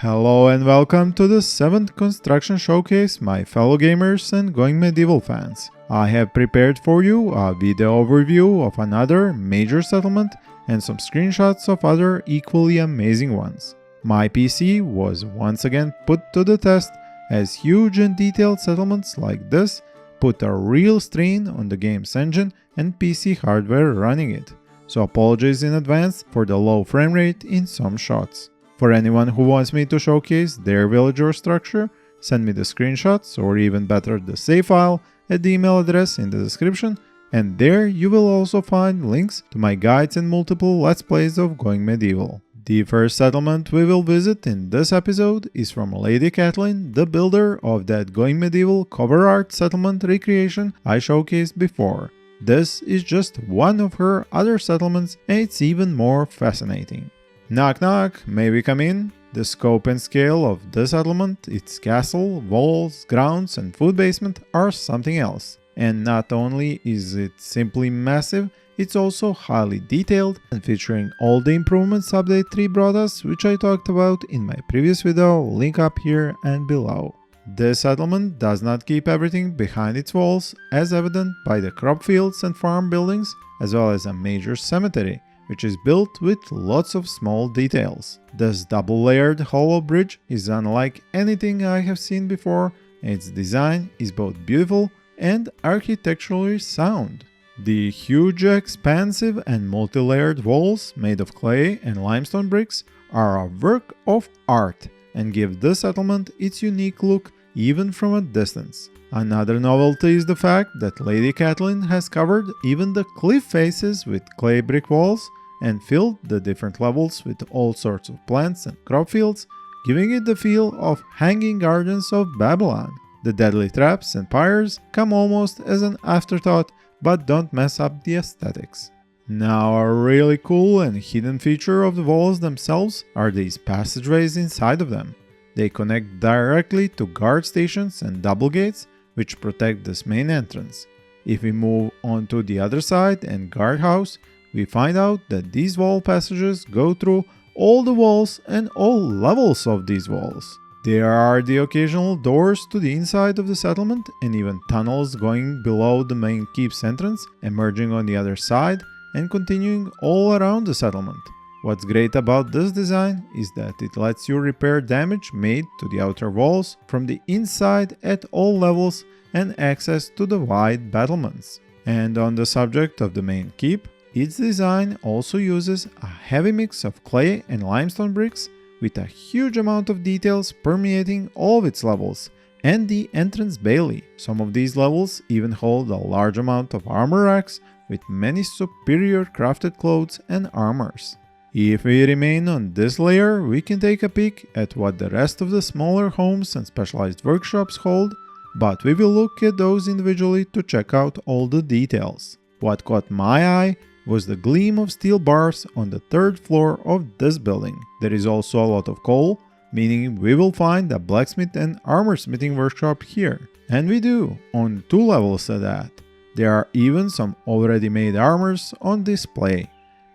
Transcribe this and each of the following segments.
Hello and welcome to the 7th construction showcase, my fellow gamers and Going Medieval fans. I have prepared for you a video overview of another major settlement and some screenshots of other equally amazing ones. My PC was once again put to the test, as huge and detailed settlements like this put a real strain on the game's engine and PC hardware running it, so apologies in advance for the low frame rate in some shots. For anyone who wants me to showcase their village or structure, send me the screenshots or even better the save file at the email address in the description, and there you will also find links to my guides and multiple let's plays of Going Medieval. The first settlement we will visit in this episode is from LadyKathleen, the builder of that Going Medieval cover art settlement recreation I showcased before. This is just one of her other settlements and it's even more fascinating. Knock knock, may we come in? The scope and scale of this settlement, its castle, walls, grounds and food basement are something else. And not only is it simply massive, it's also highly detailed and featuring all the improvements Update 3 brought us, which I talked about in my previous video, link up here and below. This settlement does not keep everything behind its walls, as evident by the crop fields and farm buildings, as well as a major cemetery, which is built with lots of small details. This double-layered hollow bridge is unlike anything I have seen before, and its design is both beautiful and architecturally sound. The huge, expansive and multi-layered walls made of clay and limestone bricks are a work of art and give this settlement its unique look even from a distance. Another novelty is the fact that LadyKathleen has covered even the cliff faces with clay brick walls and filled the different levels with all sorts of plants and crop fields, giving it the feel of hanging gardens of Babylon. The deadly traps and pyres come almost as an afterthought, but don't mess up the aesthetics. Now, a really cool and hidden feature of the walls themselves are these passageways inside of them. They connect directly to guard stations and double gates, which protect this main entrance. If we move on to the other side and guardhouse, we find out that these wall passages go through all the walls and all levels of these walls. There are the occasional doors to the inside of the settlement and even tunnels going below the main keep's entrance, emerging on the other side and continuing all around the settlement. What's great about this design is that it lets you repair damage made to the outer walls from the inside at all levels and access to the wide battlements. And on the subject of the main keep, its design also uses a heavy mix of clay and limestone bricks with a huge amount of details permeating all of its levels and the entrance bailey. Some of these levels even hold a large amount of armor racks with many superior crafted clothes and armors. If we remain on this layer, we can take a peek at what the rest of the smaller homes and specialized workshops hold, but we will look at those individually to check out all the details. What caught my eye was the gleam of steel bars on the 3rd floor of this building. There is also a lot of coal, meaning we will find a blacksmith and armor smithing workshop here. And we do, on 2 levels at that. There are even some already made armors on display.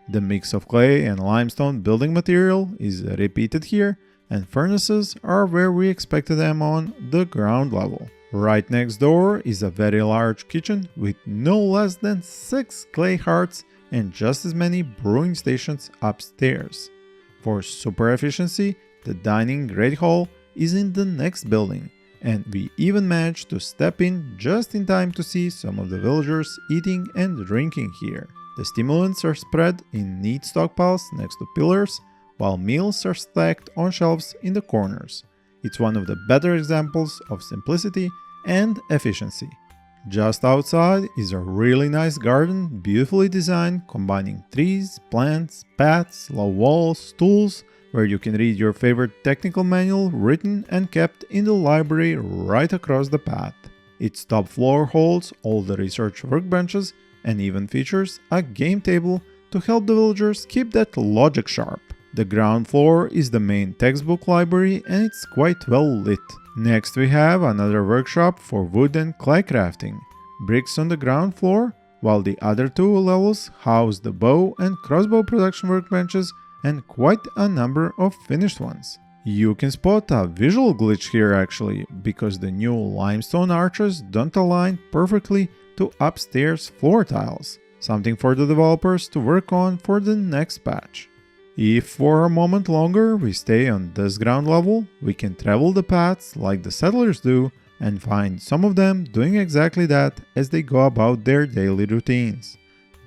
The mix of clay and limestone building material is repeated here, and furnaces are where we expected them on the ground level. Right next door is a very large kitchen with no less than 6 clay hearths and just as many brewing stations upstairs. For super efficiency, the dining great hall is in the next building, and we even managed to step in just in time to see some of the villagers eating and drinking here. The stimulants are spread in neat stockpiles next to pillars, while meals are stacked on shelves in the corners. It's one of the better examples of simplicity and efficiency. Just outside is a really nice garden, beautifully designed, combining trees, plants, paths, low walls, tools, where you can read your favorite technical manual written and kept in the library right across the path. Its top floor holds all the research workbenches and even features a game table to help the villagers keep that logic sharp. The ground floor is the main textbook library and it's quite well lit. Next we have another workshop for wood and clay crafting. Bricks on the ground floor, while the other 2 levels house the bow and crossbow production workbenches and quite a number of finished ones. You can spot a visual glitch here actually, because the new limestone arches don't align perfectly to upstairs floor tiles, something for the developers to work on for the next patch. If for a moment longer we stay on this ground level, we can travel the paths like the settlers do and find some of them doing exactly that as they go about their daily routines.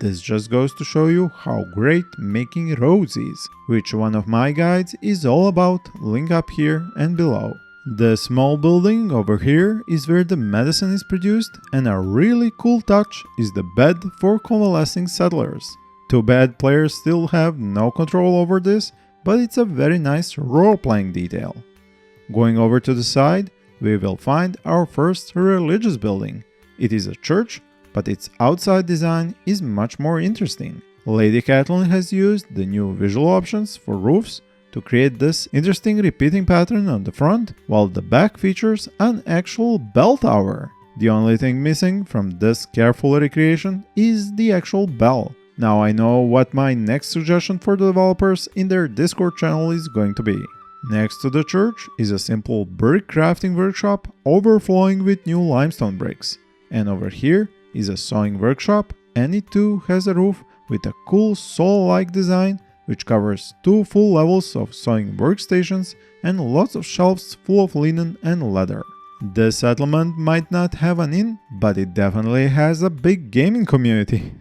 This just goes to show you how great making roads is, which one of my guides is all about, link up here and below. The small building over here is where the medicine is produced, and a really cool touch is the bed for convalescing settlers. Too bad players still have no control over this, but it's a very nice role-playing detail. Going over to the side, we will find our first religious building. It is a church, but its outside design is much more interesting. LadyKathleen has used the new visual options for roofs to create this interesting repeating pattern on the front, while the back features an actual bell tower. The only thing missing from this careful recreation is the actual bell. Now I know what my next suggestion for the developers in their Discord channel is going to be. Next to the church is a simple brick crafting workshop overflowing with new limestone bricks. And over here is a sewing workshop, and it too has a roof with a cool saw-like design which covers 2 full levels of sewing workstations and lots of shelves full of linen and leather. This settlement might not have an inn, but it definitely has a big gaming community.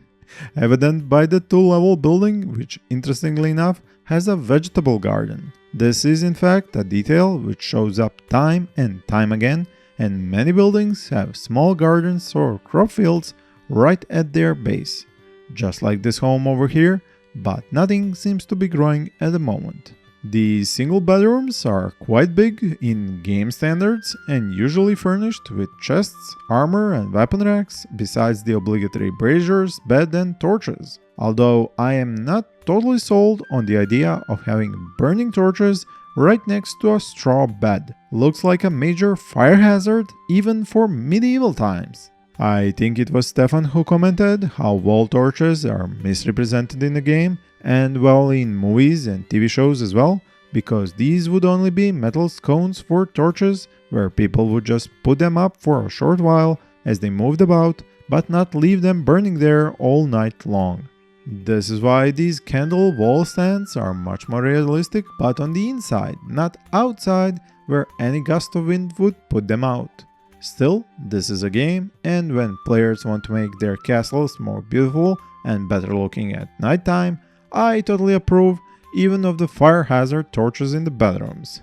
Evident by the 2-level building, which interestingly enough has a vegetable garden. This is in fact a detail which shows up time and time again, and many buildings have small gardens or crop fields right at their base. Just like this home over here, but nothing seems to be growing at the moment. These single bedrooms are quite big in game standards and usually furnished with chests, armor and weapon racks, besides the obligatory braziers, bed and torches. Although I am not totally sold on the idea of having burning torches right next to a straw bed. Looks like a major fire hazard even for medieval times. I think it was Stefan who commented how wall torches are misrepresented in the game, and well, in movies and TV shows as well, because these would only be metal cones for torches where people would just put them up for a short while as they moved about, but not leave them burning there all night long. This is why these candle wall stands are much more realistic, but on the inside, not outside where any gust of wind would put them out. Still, this is a game, and when players want to make their castles more beautiful and better looking at nighttime, I totally approve even of the fire hazard torches in the bedrooms.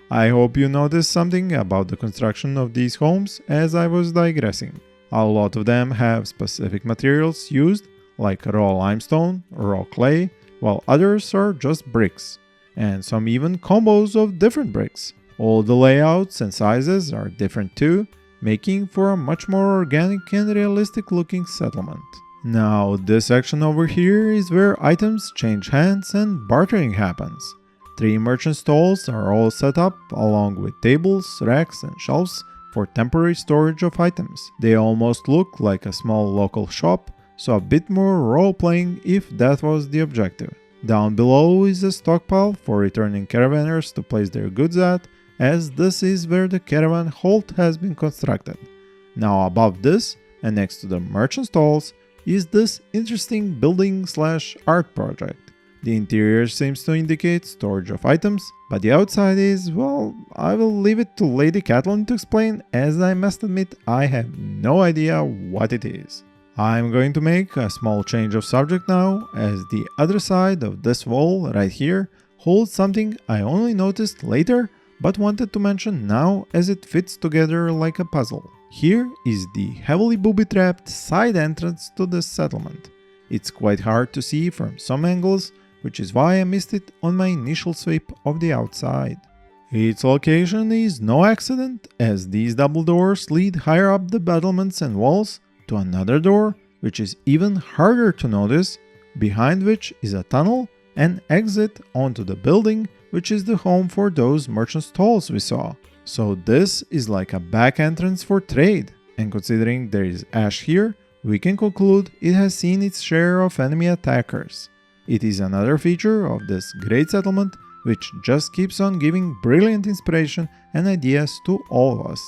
I hope you noticed something about the construction of these homes as I was digressing. A lot of them have specific materials used, like raw limestone, raw clay, while others are just bricks, and some even combos of different bricks. All the layouts and sizes are different too, making for a much more organic and realistic looking settlement. Now this section over here is where items change hands and bartering happens. 3 merchant stalls are all set up along with tables, racks and shelves for temporary storage of items. They almost look like a small local shop, so a bit more role-playing if that was the objective. Down below is a stockpile for returning caravanners to place their goods at, as this is where the caravan halt has been constructed. Now above this, and next to the merchant stalls, is this interesting building/art project. The interior seems to indicate storage of items, but the outside is, well, I will leave it to LadyKathleen to explain, as I must admit I have no idea what it is. I'm going to make a small change of subject now, as the other side of this wall right here holds something I only noticed later but wanted to mention now as it fits together like a puzzle. Here is the heavily booby-trapped side entrance to this settlement. It's quite hard to see from some angles, which is why I missed it on my initial sweep of the outside. Its location is no accident, as these double doors lead higher up the battlements and walls to another door, which is even harder to notice, behind which is a tunnel and exit onto the building, which is the home for those merchant stalls we saw. So this is like a back entrance for trade, and considering there is ash here, we can conclude it has seen its share of enemy attackers. It is another feature of this great settlement which just keeps on giving brilliant inspiration and ideas to all of us.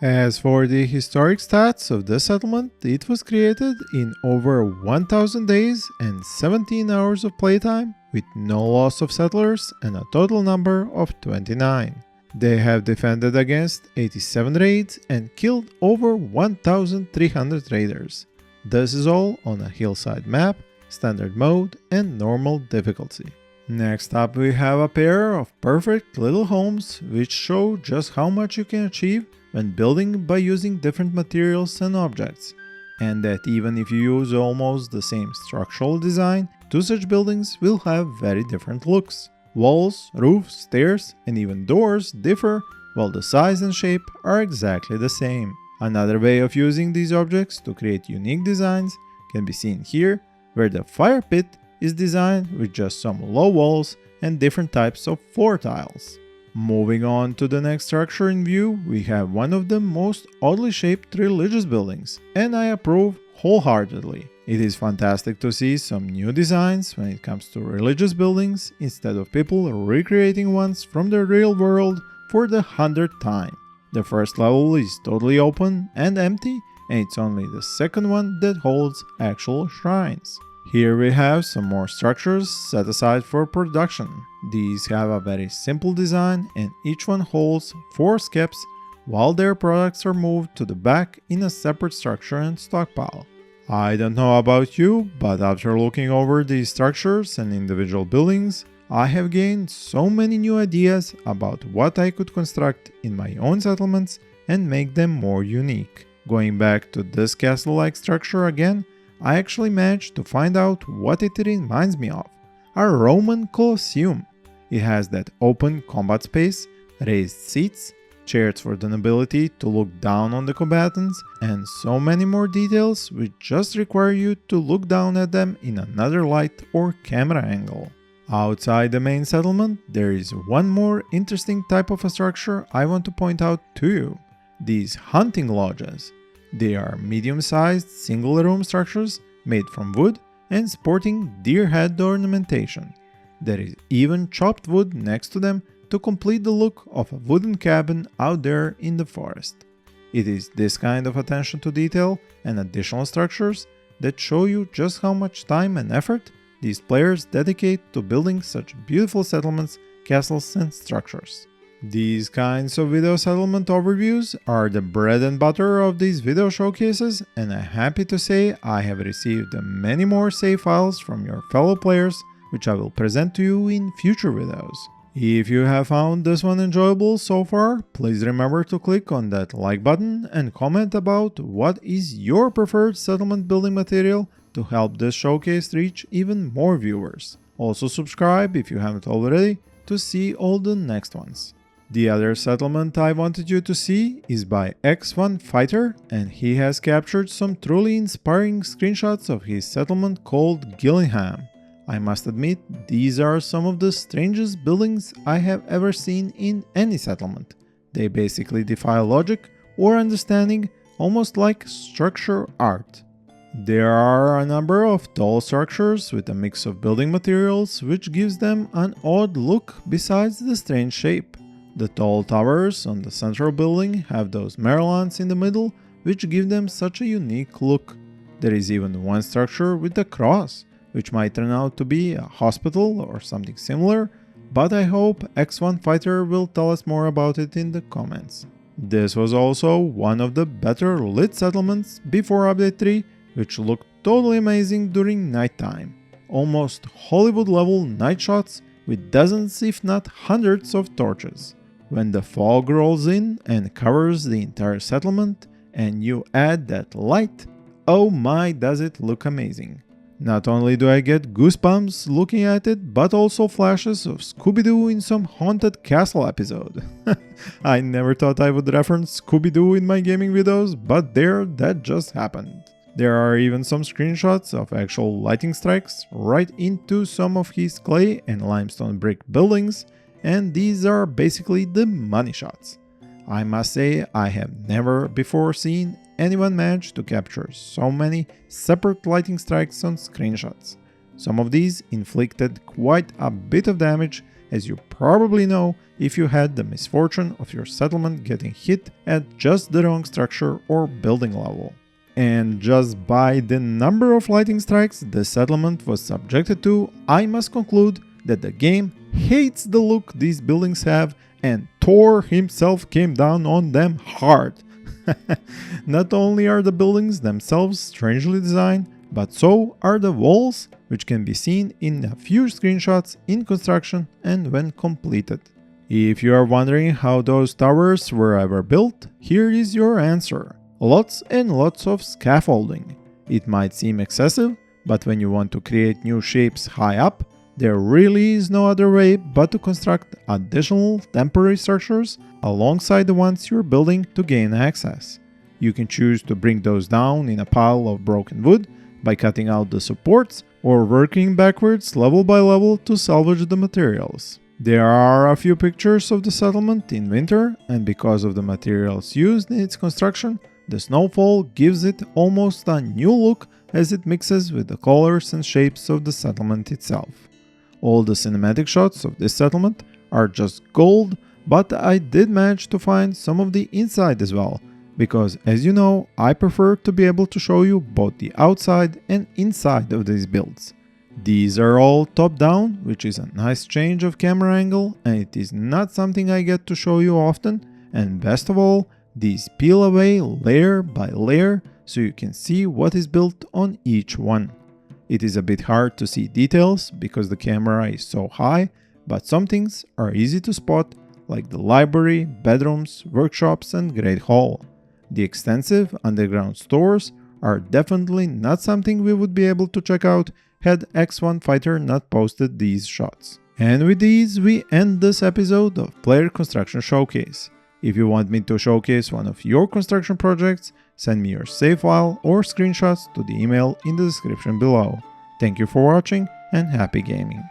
As for the historic stats of this settlement, it was created in over 1000 days and 17 hours of playtime, with no loss of settlers and a total number of 29. They have defended against 87 raids and killed over 1300 raiders. This is all on a hillside map, standard mode and normal difficulty. Next up we have a pair of perfect little homes which show just how much you can achieve when building by using different materials and objects, and that even if you use almost the same structural design, two such buildings will have very different looks. Walls, roofs, stairs, and even doors differ, while the size and shape are exactly the same. Another way of using these objects to create unique designs can be seen here, where the fire pit is designed with just some low walls and different types of floor tiles. Moving on to the next structure in view, we have one of the most oddly shaped religious buildings, and I approve wholeheartedly. It is fantastic to see some new designs when it comes to religious buildings instead of people recreating ones from the real world for the 100th time. The first level is totally open and empty, and it's only the second one that holds actual shrines. Here we have some more structures set aside for production. These have a very simple design and each one holds 4 skeps, while their products are moved to the back in a separate structure and stockpile. I don't know about you, but after looking over these structures and individual buildings, I have gained so many new ideas about what I could construct in my own settlements and make them more unique. Going back to this castle-like structure again, I actually managed to find out what it reminds me of: a Roman Colosseum. It has that open combat space, raised seats, chairs for the nobility to look down on the combatants, and so many more details which just require you to look down at them in another light or camera angle. Outside the main settlement, there is one more interesting type of a structure I want to point out to you: these hunting lodges. They are medium-sized single-room structures made from wood and sporting deer head ornamentation. There is even chopped wood next to them to complete the look of a wooden cabin out there in the forest. It is this kind of attention to detail and additional structures that show you just how much time and effort these players dedicate to building such beautiful settlements, castles, and structures. These kinds of video settlement overviews are the bread and butter of these video showcases, and I'm happy to say I have received many more save files from your fellow players, which I will present to you in future videos. If you have found this one enjoyable so far, please remember to click on that like button and comment about what is your preferred settlement building material to help this showcase reach even more viewers. Also subscribe if you haven't already to see all the next ones. The other settlement I wanted you to see is by X1 Fighter, and he has captured some truly inspiring screenshots of his settlement called Gillingham. I must admit, these are some of the strangest buildings I have ever seen in any settlement. They basically defy logic or understanding, almost like structure art. There are a number of tall structures with a mix of building materials which gives them an odd look besides the strange shape. The tall towers on the central building have those merlons in the middle which give them such a unique look. There is even one structure with a cross, which might turn out to be a hospital or something similar, but I hope X1 Fighter will tell us more about it in the comments. This was also one of the better lit settlements before Update 3, which looked totally amazing during nighttime. Almost Hollywood level night shots with dozens if not hundreds of torches. When the fog rolls in and covers the entire settlement and you add that light, oh my, does it look amazing. Not only do I get goosebumps looking at it, but also flashes of Scooby-Doo in some haunted castle episode. I never thought I would reference Scooby-Doo in my gaming videos, but that just happened. There are even some screenshots of actual lightning strikes right into some of his clay and limestone brick buildings, and these are basically the money shots. I must say I have never before seen anyone manage to capture so many separate lightning strikes on screenshots. Some of these inflicted quite a bit of damage, as you probably know if you had the misfortune of your settlement getting hit at just the wrong structure or building level. And just by the number of lightning strikes the settlement was subjected to, I must conclude that the game hates the look these buildings have, and Thor himself came down on them hard. Not only are the buildings themselves strangely designed, but so are the walls, which can be seen in a few screenshots in construction and when completed. If you are wondering how those towers were ever built, here is your answer. Lots and lots of scaffolding. It might seem excessive, but when you want to create new shapes high up, there really is no other way but to construct additional temporary structures alongside the ones you're building to gain access. You can choose to bring those down in a pile of broken wood by cutting out the supports or working backwards level by level to salvage the materials. There are a few pictures of the settlement in winter, and because of the materials used in its construction, the snowfall gives it almost a new look as it mixes with the colors and shapes of the settlement itself. All the cinematic shots of this settlement are just gold, but I did manage to find some of the inside as well, because as you know, I prefer to be able to show you both the outside and inside of these builds. These are all top down, which is a nice change of camera angle, and it is not something I get to show you often, and best of all, these peel away layer by layer so you can see what is built on each one. It is a bit hard to see details because the camera is so high, but some things are easy to spot, like the library, bedrooms, workshops and Great Hall. The extensive underground stores are definitely not something we would be able to check out had X1 Fighter not posted these shots. And with these, we end this episode of Player Construction Showcase. If you want me to showcase one of your construction projects, send me your save file or screenshots to the email in the description below. Thank you for watching and happy gaming!